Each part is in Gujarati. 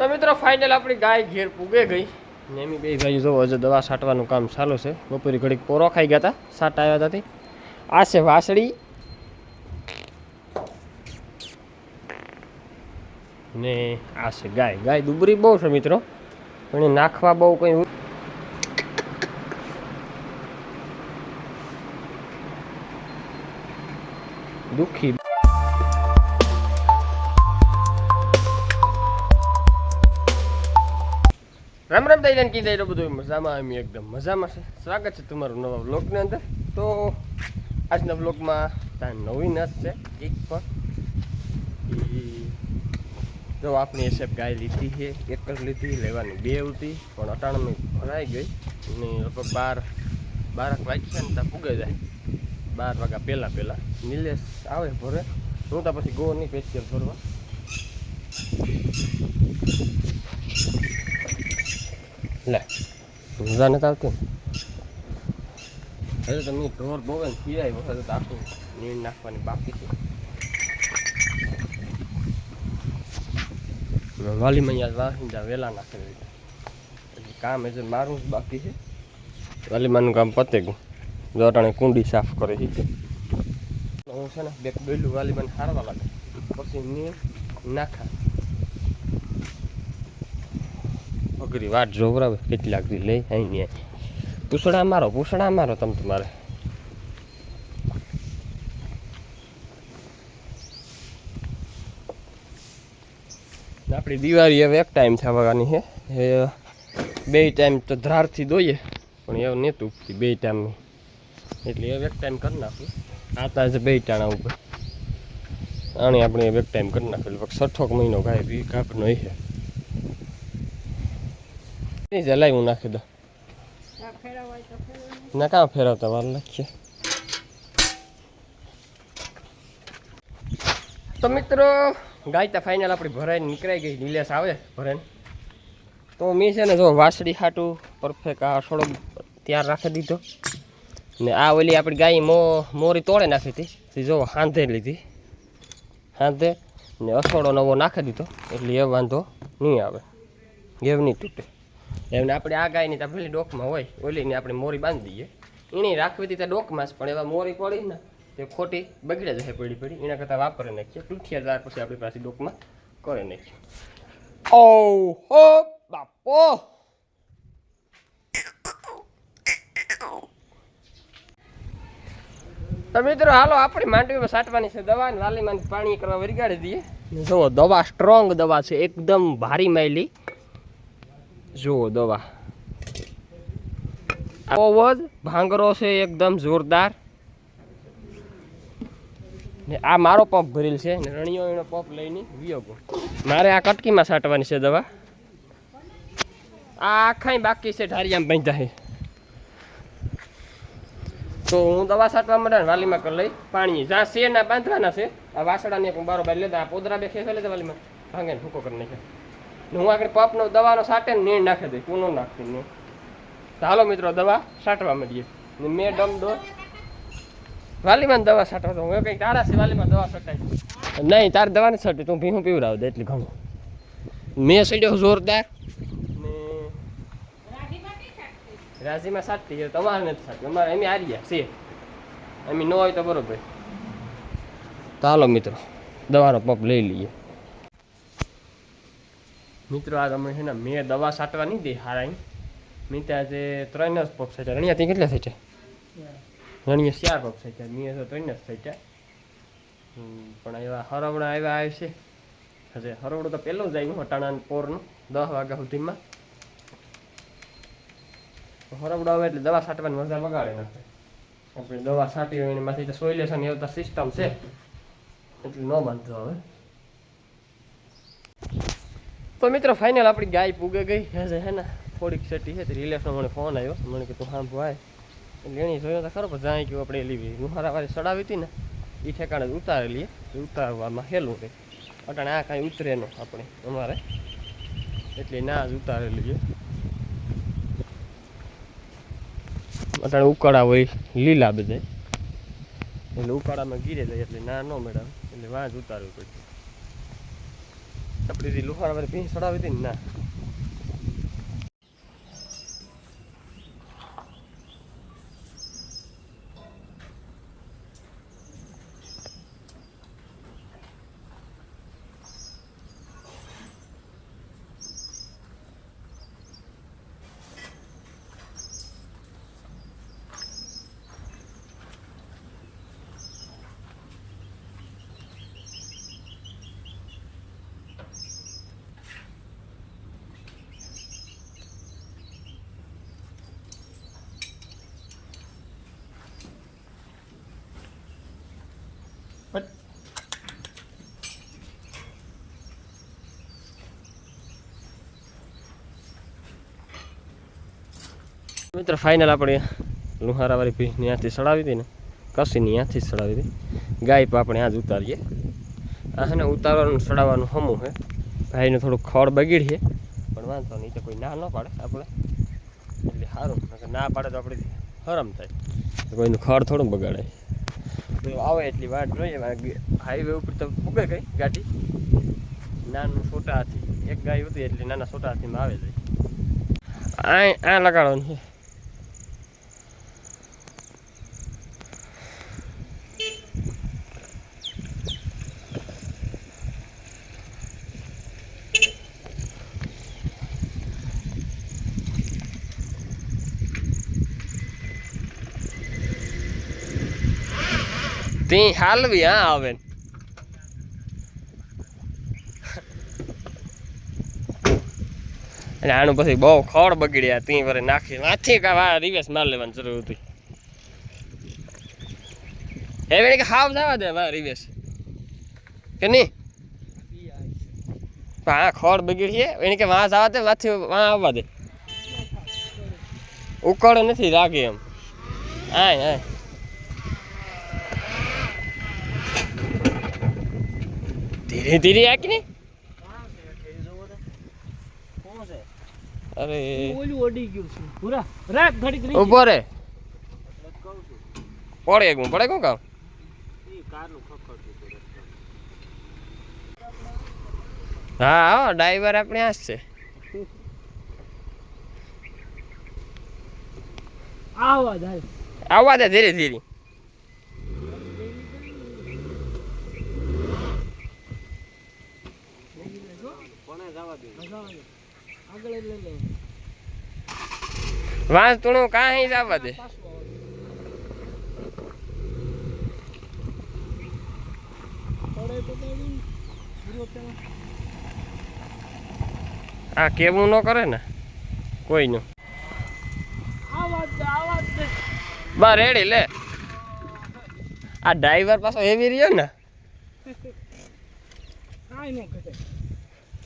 તો મિત્રો ફાઇનલ આપણી ગાય ઘેર પૂગે ગઈ ને એમ બે ભાઈ જો હજુ દવા છાંટવાનું કામ ચાલુ છે. બપોરે ઘડીક પોરો ખાઈ ગયા હતા, છાંટ આવ્યા હતા. આ છે વાસળી ને આ છે ગાય. ગાય દુબરી બહુ છે મિત્રો, પણ એ નાખવા બહુ કંઈ દુઃખી. રામ રામ દઈ કી દઈ બધું મજામાં, એમ એકદમ મજામાં છે. સ્વાગત છે તમારું નવા વ્લોગની અંદર. તો આજના વ્લોગમાં ત્યાં નવી નસ છે એક પણ જો આપણી એસેપ ગાય લીધી છે, એક જ લીધી, લેવાની બે હતી પણ અટાણામાં ભરાઈ ગઈ અને લગભગ 12 વાગ્યા ને ત્યાં પૂગે જાય. 12 વાગ્યા પહેલાં નિલેશ આવે ભરે, હું તો પછી ગો નહીં પેસ્કેર ભરવા. લે મજા નથી આવતી હવે તો મેં ઢોર બોવે ને પીરાય વખત તો આખું નીણ નાખવાની બાકી છે. વાલીમાં યાદ વાહિંદા વહેલા નાખી દીધા એટલે કામ હજુ મારું જ બાકી છે. વાલીમાનું કામ પતે ગયું, જો અટાણે કુંડી સાફ કરે છે. હું છે ને બે બેલું વાલીમાને હારવા લાગે પછી નીણ નાખા. અઘરી વાટ જોવરાવે કેટલાક દી લઈ અહીં પૂછડા મારો તમે તમારે. આપણી દિવાળી હવે એક ટાઈમ થવાની છે. એ 2 ટાઈમ તો ધારથી દોઈએ પણ એવું નહોતું ઉગતી 2 ટાઈમની, એટલે હવે એક ટાઈમ કરી નાખ્યું. આતા છે 2 ટાણા ઉપર આણે આપણે એક ટાઈમ કરી નાખેલું. લગભગ 6 મહિનો ગાય બી કાપનો છે. જલાઈ હું નાખી દો ના કાં ફેરવતા વાર નાખીએ. તો મિત્રો ગાય તો ફાઇનલ આપણી ભરાઈને નીકળાઈ ગઈ. નિલેશ આવે ભરાઈને તો મેં છે ને જો વાસળી હાટું પરફેક્ટ આ થોડો તૈયાર રાખી દીધો ને આ ઓલી આપણી ગાય મોરી તોડે નાખી હતી. જો હાંધે લીધી, હાંધે ને અસોડો નવો નાખી દીધો એટલે એ વાંધો નહીં આવે, એવ નહીં તૂટે. એમને આપણે આ ગાયની તો પેલી ડોકમાં હોય ઓલીની આપણે મોરી બાંધી દઈએ. એની રાખવી હતી ત્યાં ડોકમાં જ, પણ એવા મોરી પડી ને તે ખોટી બગડે જાય પડી એના કરતાં વાપરી નાખીએ. ટૂઠિયા પછી આપણી પાસે ડોકમાં કરી નાખીએ. ઓ હો બાપો, તો મિત્રો હાલો આપણી માંડવીમાં છાંટવાની છે દવા ને વાલીમાં પાણી કરવા વરગાડી દઈએ. જુઓ દવા સ્ટ્રોંગ દવા છે, એકદમ ભારી માયલી. જુઓ દવા બહુ જ ભાંગરો છે, એકદમ જોરદાર. ને આ મારો પંપ ભરેલ છે ને રણિયો એનો પંપ લઈને વિયોગો. મારે આ કટકીમાં છાંટવાની છે દવા. આ આખાય બાકી છે, ઢારિયામાં બાંધ્યા છે. તો હું દવા છાંટવા માંડે વાલીમાં કરી લઈ પાણી જ્યાં છે ના બાંધવાના છે. આ વાસડાને હું બારોબાર લેતા આ પોદરા બે ખેંચી લેતા વાલીમાં ભાંગે ભૂકો કરી નાખે. હું આગળ પપનો દવાનો છાંટે ને નીણ નાખી દઈ, પૂનો નાખતી ને. હાલો મિત્રો દવા છાંટવા માંડીએ. ને મેં ડમ દો વાલીમાં દવા છાંટવા તો હું કંઈક તારા છે વાલીમાં દવા છટાય નહીં, તારે દવા નથી છાંટી તું ભીહું પીવડાવ દે એટલે ઘણું. મેં સડ્યો જોરદાર ને રાજીમાં છાંટતી છે, તમારે નથી છાંટી. અમારે એમ હારી ગયા છે, એમ ન હોય તો બરોબર. તો હાલો મિત્રો દવાનો પંપ લઈ લઈએ. મિત્રો આ તમે છે ને મેં દવા છાંટવા નહીં દઈ હારાઈ. મેં ત્યાં જે 3 જ પગ છાંટ્યા. રણિયા ત્યાં કેટલા છાંટ્યા? રણિયા 4 પગ છાંટ્યા, મેં તો 3 જ છાંટ્યા. પણ એવા હરવડા આવ્યા આવે છે. હજે હરવડું તો પહેલું જ આવ્યું અટાણા પોરનું 10 વાગ્યા સુધીમાં. હરવડું આવે એટલે દવા છાંટવાની મજા બગાડે નાખે. આપણે દવા છાંટી હોય એમાંથી સોઇલેશન એવું તો સિસ્ટમ છે એટલે ન બાંધતો હવે. તો મિત્રો ફાઇનલ આપણી ગાય પૂગે ગઈ હે ને થોડીક સેટી છે. રિલેશનો મને ફોન આવ્યો, મને કે તું સાંભળો આય એટલે એની જોયો તો ખરો. પણ જાય ગયું આપણે લેવી નુહારાવાળી ચડાવી હતી ને એ ઠેકાણે ઉતારી લઈએ. ઉતારવામાં હેલું રહે અટાણે આ કાંઈ ઉતરે ન આપણે અમારે એટલે ના જ ઉતારી લઈએ. અટાણે ઉકાળા હોય લીલા બધા એટલે ઉકાળામાં ગીરે જાય એટલે ના ન મેળવે એટલે વાં જ ઉતારવું પડે. આપણી જે લુહાર ભીંસ ચડાવી હતી ને ના મિત્ર ફાઇનલ આપણે લુહારાવાળી ભીંસ ત્યાંથી ચડાવી હતી ને કસીની ત્યાંથી જ ચડાવી હતી ગાય પર આપણે આ જ ઉતારીએ આ છે ને ઉતારવાનું ચડાવવાનું હમું છે ભાઈને થોડુંક ખડ બગીડીએ પણ વાંધો નહીં તો કોઈ ના ન પાડે આપણે એટલે સારું ના પાડે તો આપણે હરમ થાય તો કોઈનું ખડ થોડું બગાડાય તો આવે એટલી વાટ જોઈએ હાઈવે ઉપર તો ઉગે ગઈ ગાડી નાનું છોટા હાથી એક ગાય હતી એટલે નાના છોટા હાથીમાં આવે જાય આ લગાડવાનું છે તી હાલવી હા આવે એટલે આનું પછી બહુ ખડ બગડ્યા તી વરે નાખી નાથી કા રિવેસ માર લેવાની જરૂર હતી એવી કે હાવ જવા દે વા રિવેસ કે નહીં હા ખડ બગડી એને કે વાં જવા દે વાથી વાં આવવા દે ઉકળ નથી લાગે એમ આય આય ધીરે ધીરે આકી ને અરે ઓડી ગયું છે પૂરા રાત ઘડી ઉભો રે પડે હું પડે કોણ કામ હા હા ડ્રાઈવર આપણે આ છે આવવા દે ધીરે ધીરે વાંસ તું કાંઈ જવા દે આ કેવું ન કરે ને કોઈનું બા રેડી લે આ ડ્રાઈવર પાછો એવી રહ્યો ને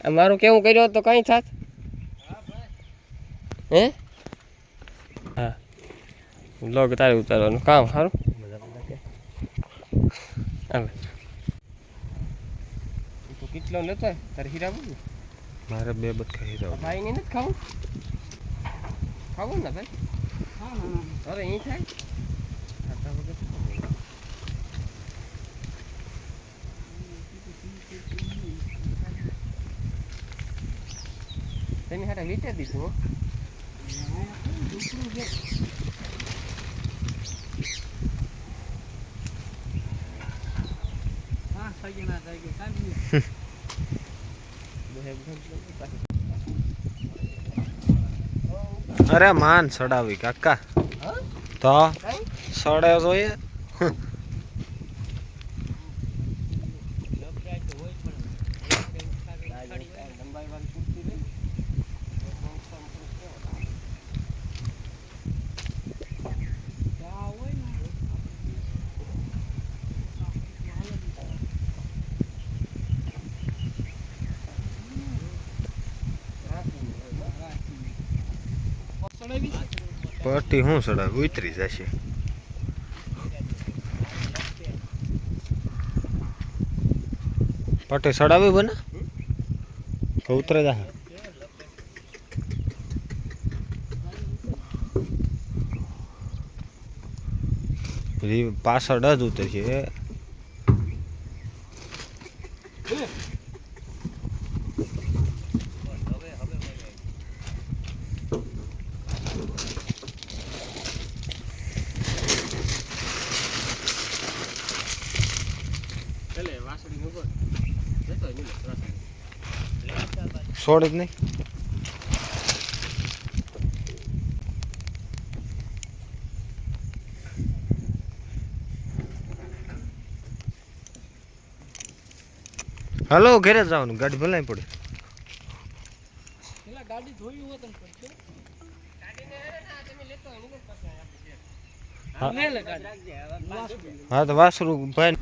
મારું કેવું કર્યો તો કઈ થાત હે હા લોગ તારે ઉતારવાનું કામ સારું તું કેટલો લેતો હોય તારે હીરા બોલ મારે 2 બટકા હીરા ભાઈ ને નથી ખાવું ખાવું ને ભાઈ અરે અહીં થાય ખાતા વગર તમે હાટા વીટે દીધું અરે માન સડાવી કાકા તો સડે જોઈએ પટ્ટી શું સડાવે ઉતરી જશે પટ્ટી સડાવી બને તો ઉતરે જા પાછળ જ ઉતરશે છોડ જ નહીં. હાલો ઘરે જવાનું, ગાડી ભલાઈ પડે. ગાડી ધોઈ હોત ને પછી ગાડીને ના તમે લેતો હોય ને પછી હા તો વાસરું ભાઈ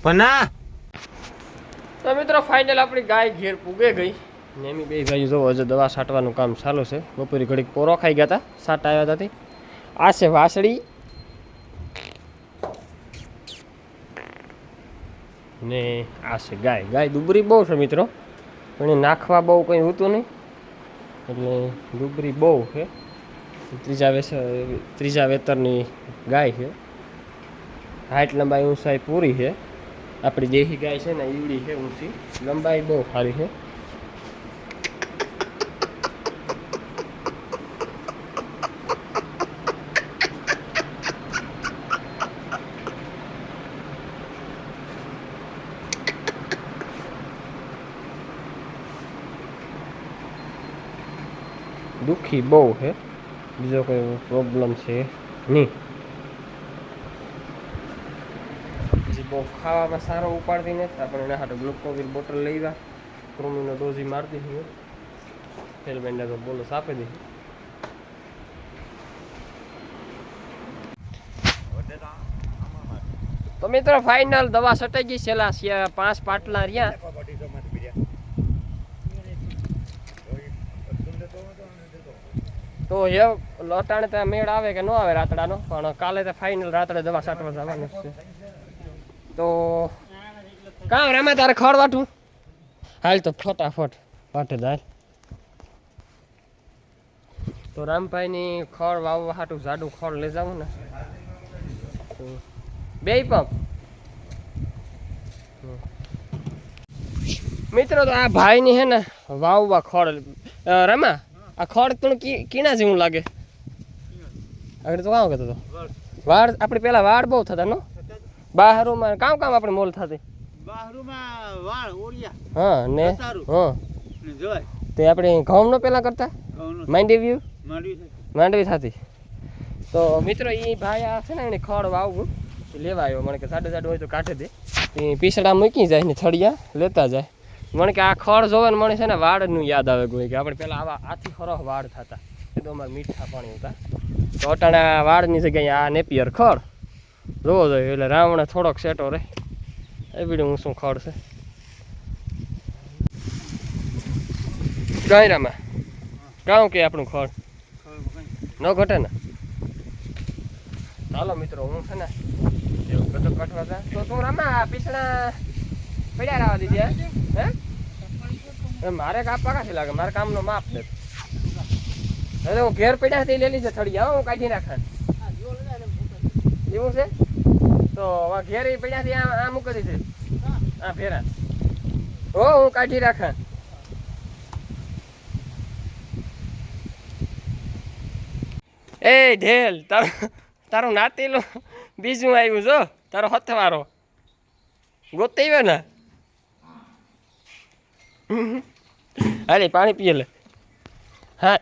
પના. તો મિત્રો ફાઇનલ આપણી ગાય ઘેર પૂગે ગઈ ને એમ બે ભાઈ જો હજુ દવા છાંટવાનું કામ ચાલુ છે. બપોરે ઘડીક પોરો ખાઈ ગયા હતા, છાંટ આવ્યા હતા. આ છે વાસળી ને આ છે ગાય. ગાય દુબરી બહુ છે મિત્રો, પણ એ નાખવા બહુ કંઈ હોતું નહીં, એટલે દુબરી બહુ છે. ત્રીજા વેતરની ગાય છે. હાઈટ લંબાઈ ઊંચાઈ પૂરી છે. આપણી દેશી ગાય છે ને ઈવડી છે ઊંચી, લંબાઈ બહુ સારી છે. દુઃખી બહુ છે, બીજો કોઈ પ્રોબ્લેમ છે નહીં. પછી બહુ ખાવામાં સારો ઉપાડતી નથી. આપણે એના હાટે ગ્લુકોવિલ બોટલ લઈ આવ્યા, ક્રોમીનો ડોઝી મારતી હતી. હેલ્મેટને તો બોનસ આપી દીધી. તો મિત્રો ફાઇનલ દવા છટાઈ ગઈ. છેલ્લા 5 પાટલા રહ્યા. તો એ લટાણે ત્યાં મેળ આવે કે ન આવે રાતડાનો, પણ કાલે તો ફાઇનલ રાતડે દવા છાંટવા જવાનું છે. તો કામ રામા તારે ખડ વાટું હાલ તો ફટાફટ વાટે જાય. તો રામભાઈની ખડ વાવવા હાટું જાડું ખડ લઈ જાવું ને, બે પંપ. મિત્રો તો આ ભાઈની હે ને વાવવા ખડ રામા આ ખડ તું કીણા જેવું લાગે. આગળ તો કામ કરતો હતો વાળ. આપણે પેલા વાળ બહુ થતા નો બહારોમાં કામ આપણે મોલ થતી. હા ને હા તે આપણે ઘઉં નો પેલા કરતા માંડવી થતી. તો મિત્રો એ ભાઈ આ છે ને એને ખડ વાવવું લેવા આવ્યો. મને કે સાડે હોય તો કાઢે દે. એ પીસડા મૂકી જાય ને થળિયા લેતા જાય. મને કે આ ખડ જોવે ને મને છે ને વાળનું યાદ આવે ગયું કે આપણે પેલા આવા આથી ખરો વાળ થતા. એ તો અમારે મીઠા પાણી હતા. તો અટાણા વાળની જગ્યાએ આ નેપિયર ખડ જોવો જોઈએ. એટલે રાવણ થોડોક સેટો રહે એ બીડું હું શું ખડ છે. ગાયરામાં કામ કે આપણું ખડ ન ઘટે ને. ચાલો મિત્રો હું છે ને એવું બધું કાઢવા હતા. તો તું રામા પીસણા પડ્યા રહેવા દીધી હે મારે કાપવા કાથી લાગે મારે કામનો માપ છે હવે હું ઘેર પડ્યા તે લઈ લીધે થળી હું કાઢી નાખા એવું છે તો ઘેર પડ્યાથી આ મૂકી દીધી હા ફેરા હો હું કાઢી રાખા એ ઢેલ તારું નાતીલું બીજું આવ્યું જો તારો હથવારો ગોતી ને હાલે પાણી પીએ લે હા